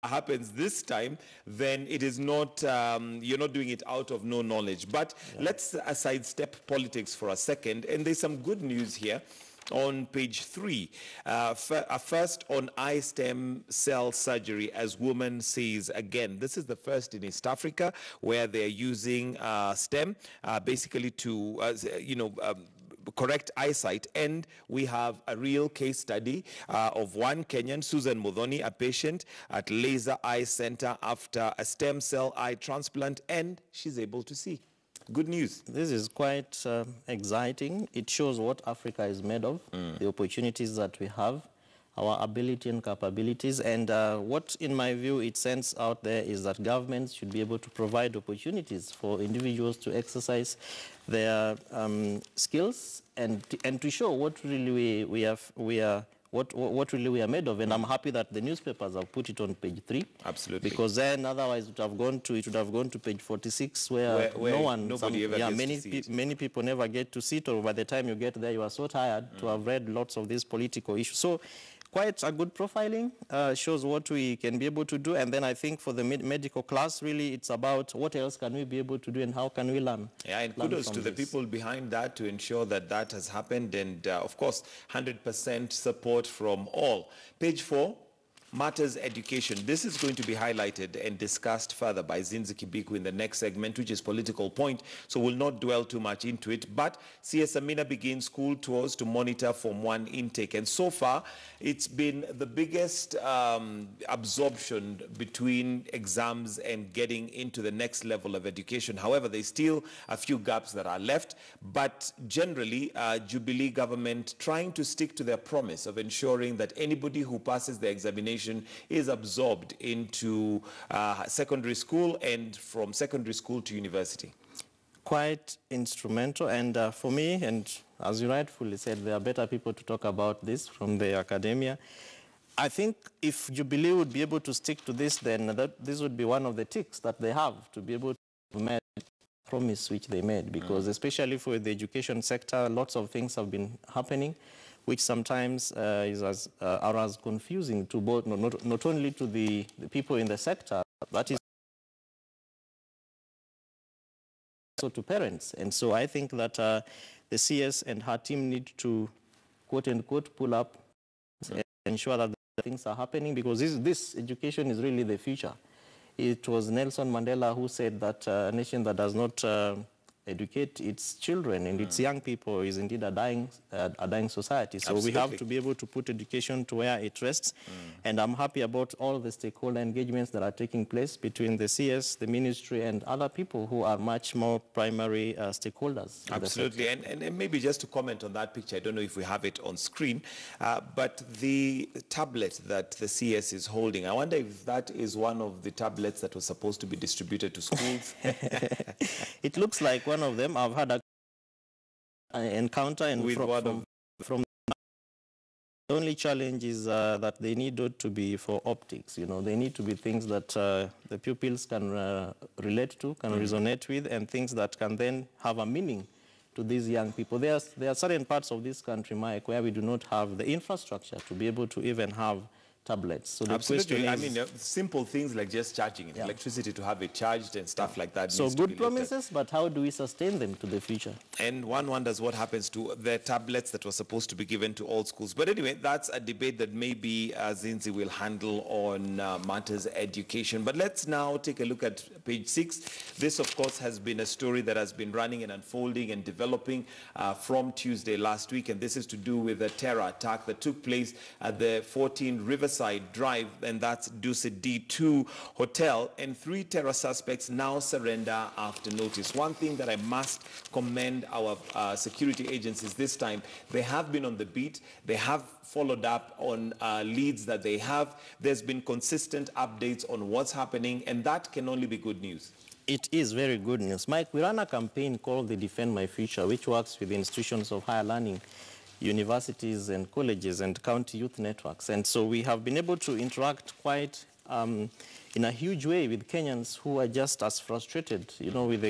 happens this time, then it is not, you're not doing it out of no knowledge. But let's sidestep politics for a second. And there's some good news here on page 3. First on eye stem cell surgery, as woman says again. This is the first in East Africa where they're using stem basically to, correct eyesight. And we have a real case study of one Kenyan, Susan Muthoni, a patient at Laser Eye Center after a stem cell eye transplant, and she's able to see. Good news. This is quite exciting. It shows what Africa is made of, the opportunities that we have, our ability and capabilities. And what, in my view, it sends out there is that governments should be able to provide opportunities for individuals to exercise their skills and to show what really what really we are made of. And I'm happy that the newspapers have put it on page 3. Absolutely. Because then otherwise it would have gone to page 46 where nobody ever gets to see it. Many people never get to see it, or by the time you get there you are so tired to have read lots of these political issues. So quite a good profiling, shows what we can be able to do. And then I think for the medical class, really, it's about what else can we be able to do and how can we learn. Yeah, and kudos to the people behind that to ensure that that has happened. And of course, 100% support from all. Page 4. Matters education. This is going to be highlighted and discussed further by Zinzi Kibiku in the next segment, which is political point, so we'll not dwell too much into it. But CS Amina begins school tours to monitor Form 1 intake, and so far it's been the biggest absorption between exams and getting into the next level of education. However, there's still a few gaps that are left, but generally Jubilee government trying to stick to their promise of ensuring that anybody who passes the examination is absorbed into secondary school and from secondary school to university. Quite instrumental, and for me, and as you rightfully said, there are better people to talk about this from the academia. I think if Jubilee would be able to stick to this, then this would be one of the ticks that they have to be able to make the promise which they made, because especially for the education sector, lots of things have been happening which sometimes are as confusing to both, not only to the people in the sector, that is also to parents. And so I think that the CS and her team need to, quote unquote, pull up and ensure that things are happening, because this education is really the future. It was Nelson Mandela who said that a nation that does not educate its children and its young people is indeed a dying society. So Absolutely. We have to be able to put education to where it rests. And I'm happy about all the stakeholder engagements that are taking place between the CS, the ministry, and other people who are much more primary stakeholders. Absolutely. And maybe just to comment on that picture, I don't know if we have it on screen, but the tablet that the CS is holding, I wonder if that is one of the tablets that was supposed to be distributed to schools. It looks like one of them. I've had an encounter and from the only challenge is that they need to be for optics. You know, they need to be things that the pupils can relate to, can resonate with, and things that can then have a meaning to these young people. There are certain parts of this country, Mike, where we do not have the infrastructure to be able to even have tablets. So the Absolutely. question is, I mean, simple things like just charging it, electricity to have it charged and stuff like that. So good promises, but how do we sustain them to the future? And one wonders what happens to the tablets that were supposed to be given to all schools. But anyway, that's a debate that maybe Zinzi will handle on matters education. But let's now take a look at page 6. This, of course, has been a story that has been running and unfolding and developing from Tuesday last week. And this is to do with a terror attack that took place at the 14 Riverside Drive, and that's Dusit D2 Hotel. And 3 terror suspects now surrender after notice. One thing that I must commend our security agencies this time, they have been on the beat. They have followed up on leads that they have. There's been consistent updates on what's happening, and that can only be good news. It is very good news. Mike, we run a campaign called the Defend My Future, which works with institutions of higher learning, universities and colleges and county youth networks. And so we have been able to interact quite in a huge way with Kenyans who are just as frustrated, you know, with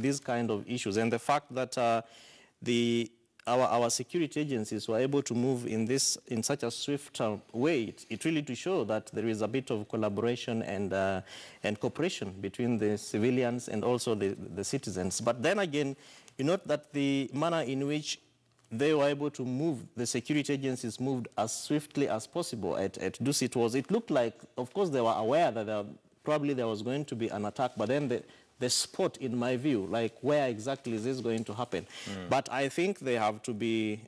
these kind of issues. And the fact that the our security agencies were able to move in such a swift way, it really to show that there is a bit of collaboration and cooperation between the civilians and also the citizens. But then again, you note that the manner in which they were able to move, the security agencies moved as swiftly as possible at Dusit it looked like, of course, they were aware that probably there was going to be an attack, but then the spot, in my view, like where exactly is this going to happen? But I think they have to be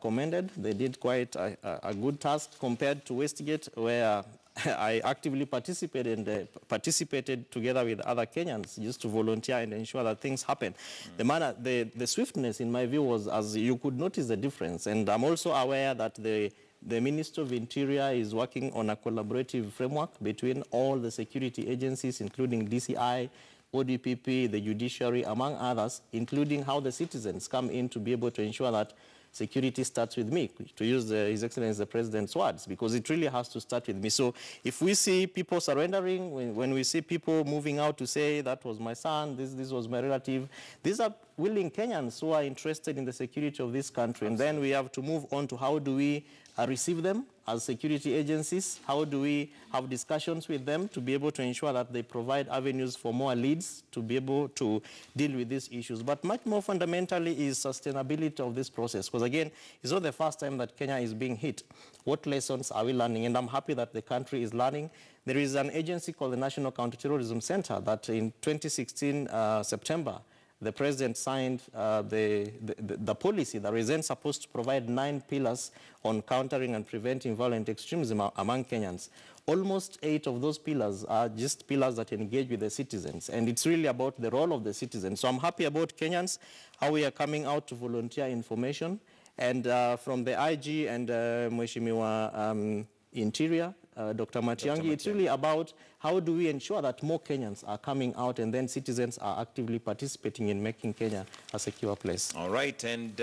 commended. They did quite a good task compared to Westgate, where I actively participated together with other Kenyans just to volunteer and ensure that things happen. The swiftness, in my view, was, as you could notice the difference. And I'm also aware that the Minister of Interior is working on a collaborative framework between all the security agencies, including DCI, ODPP, the judiciary, among others, including how the citizens come in to be able to ensure that security starts with me, to use His Excellency the President's words, because it really has to start with me. So if we see people surrendering, when we see people moving out to say, that was my son, this was my relative, these are willing Kenyans who are interested in the security of this country. Absolutely. And then we have to move on to how do we receive them as security agencies, how do we have discussions with them to be able to ensure that they provide avenues for more leads to be able to deal with these issues. But much more fundamentally is sustainability of this process, because again, it's not the first time that Kenya is being hit. What lessons are we learning? And I'm happy that the country is learning. There is an agency called the National Counterterrorism Center that in 2016, September, the President signed the policy that is then supposed to provide 9 pillars on countering and preventing violent extremism among Kenyans. Almost 8 of those pillars are just pillars that engage with the citizens, and it's really about the role of the citizens. So I'm happy about Kenyans, how we are coming out to volunteer information, and from the IG and Mheshimiwa Interior, Dr. Matiang'i, it's really about how do we ensure that more Kenyans are coming out and then citizens are actively participating in making Kenya a secure place. All right, and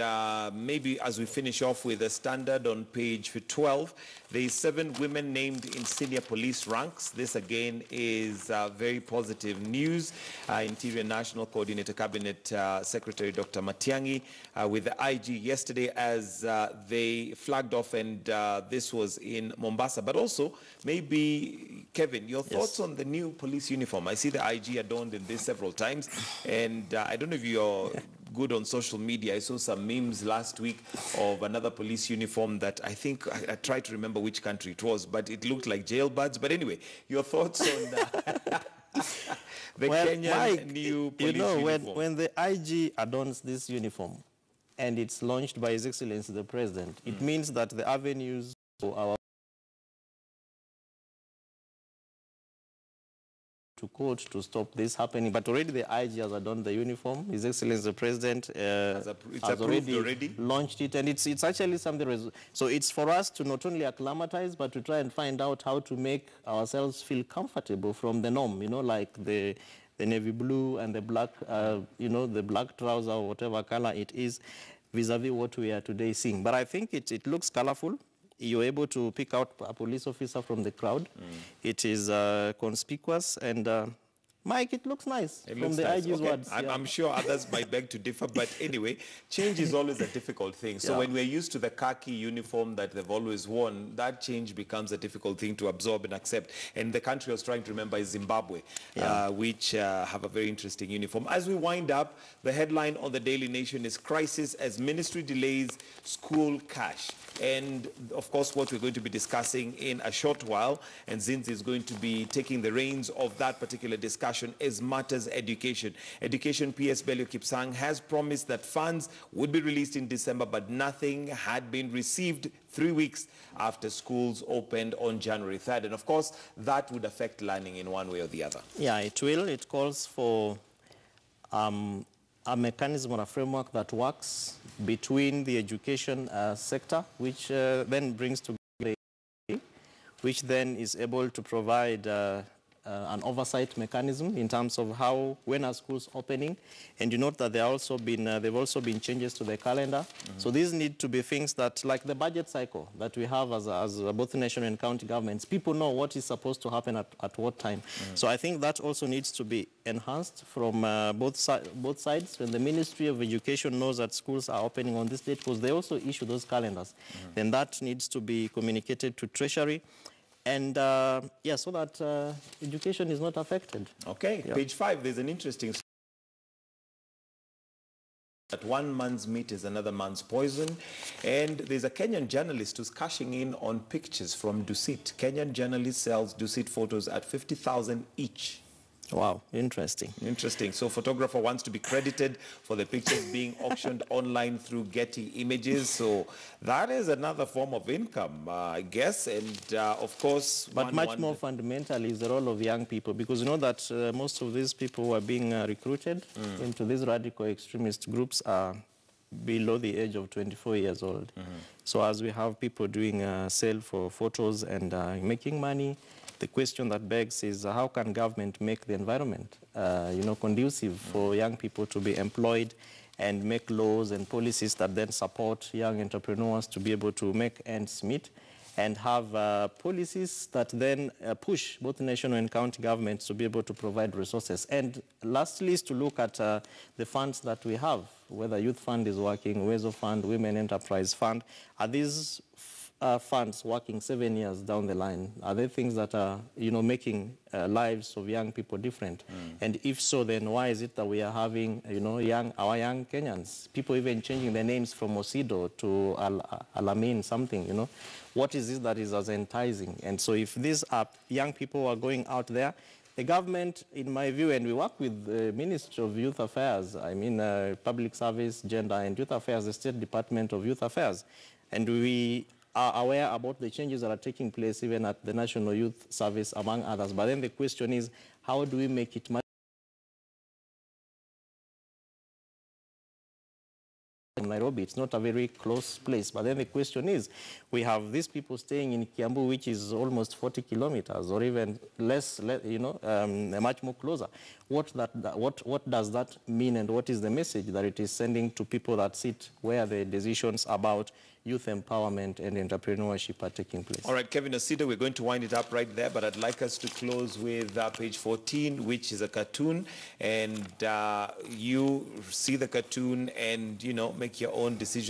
maybe as we finish off with a standard on page 12, there is 7 women named in senior police ranks. This again is very positive news. Interior National Coordinator Cabinet Secretary Dr. Matiang'i with the IG yesterday as they flagged off, and this was in Mombasa. But also, maybe, Kevin, your thoughts on the new police uniform? I see the IG adorned in this several times, and I don't know if you're good on social media. I saw some memes last week of another police uniform that I think, I tried to remember which country it was, but it looked like jailbirds. But anyway, your thoughts on the Kenyan Mike, new police uniform? When the IG adorns this uniform and it's launched by His Excellency the President, it means that the avenues for our to court to stop this happening, but already the IG has adorned the uniform. His Excellency the President has already launched it, and it's actually something. So it's for us to not only acclimatize, but to try and find out how to make ourselves feel comfortable from the norm, you know, like the navy blue and the black, you know, the black trouser or whatever color it is, vis-a-vis what we are today seeing. But I think it looks colorful. You're able to pick out a police officer from the crowd. It is conspicuous, and Mike, it looks nice from the IG's words. I'm sure others might beg to differ, but anyway, change is always a difficult thing. So when we're used to the khaki uniform that they've always worn, that change becomes a difficult thing to absorb and accept. And the country I was trying to remember is Zimbabwe, which have a very interesting uniform. As we wind up, the headline on the Daily Nation is Crisis as Ministry Delays School Cash. And of course, what we're going to be discussing in a short while, and Zinzi is going to be taking the reins of that particular discussion, is matters education. Education PS Belio Kipsang has promised that funds would be released in December, but nothing had been received 3 weeks after schools opened on January 3rd. And of course, that would affect learning in one way or the other. Yeah, it will. It calls for a mechanism or a framework that works between the education sector, which then brings together, which then is able to provide an oversight mechanism in terms of how, when are schools opening, and you note that there also been they've also been changes to the calendar. So these need to be things that, like the budget cycle that we have as both national and county governments, people know what is supposed to happen at what time. So I think that also needs to be enhanced from both sides. When the Ministry of Education knows that schools are opening on this date, because they also issue those calendars, then that needs to be communicated to Treasury. And yeah, so that education is not affected. Okay, yeah. Page 5, there's an interesting story that one man's meat is another man's poison. And there's a Kenyan journalist who's cashing in on pictures from Dusit. Kenyan journalist sells Dusit photos at 50,000 each. Wow, interesting. Interesting. So photographer wants to be credited for the pictures being auctioned online through Getty Images. So that is another form of income, I guess. And of course... But much more fundamentally is the role of young people, because you know that most of these people who are being recruited into these radical extremist groups are below the age of 24 years old. So as we have people doing sale for photos and making money, the question that begs is how can government make the environment, conducive for young people to be employed and make laws and policies that then support young entrepreneurs to be able to make ends meet, and have policies that then push both national and county governments to be able to provide resources. And lastly is to look at the funds that we have, whether Youth Fund is working, Wezo Fund, Women Enterprise Fund. Are these funds working 7 years down the line? Are they things that are, making lives of young people different? And if so, then why is it that we are having, our young Kenyans, people even changing their names from Osido to Alamin something, What is it that is as enticing? And so if these are young people who are going out there, the government, in my view, and we work with the Ministry of Youth Affairs, Public Service, Gender and Youth Affairs, the State Department of Youth Affairs, and we are aware about the changes that are taking place even at the National Youth Service, among others. But then the question is, how do we make it much Nairobi? It's not a very close place. But then the question is, we have these people staying in Kiambu, which is almost 40 kilometers, or even less, much more closer. What does that mean, and what is the message that it is sending to people that sit where the decisions about youth empowerment and entrepreneurship are taking place? All right, Kevin Osido, we're going to wind it up right there, but I'd like us to close with page 14, which is a cartoon, and you see the cartoon and, make your own decision.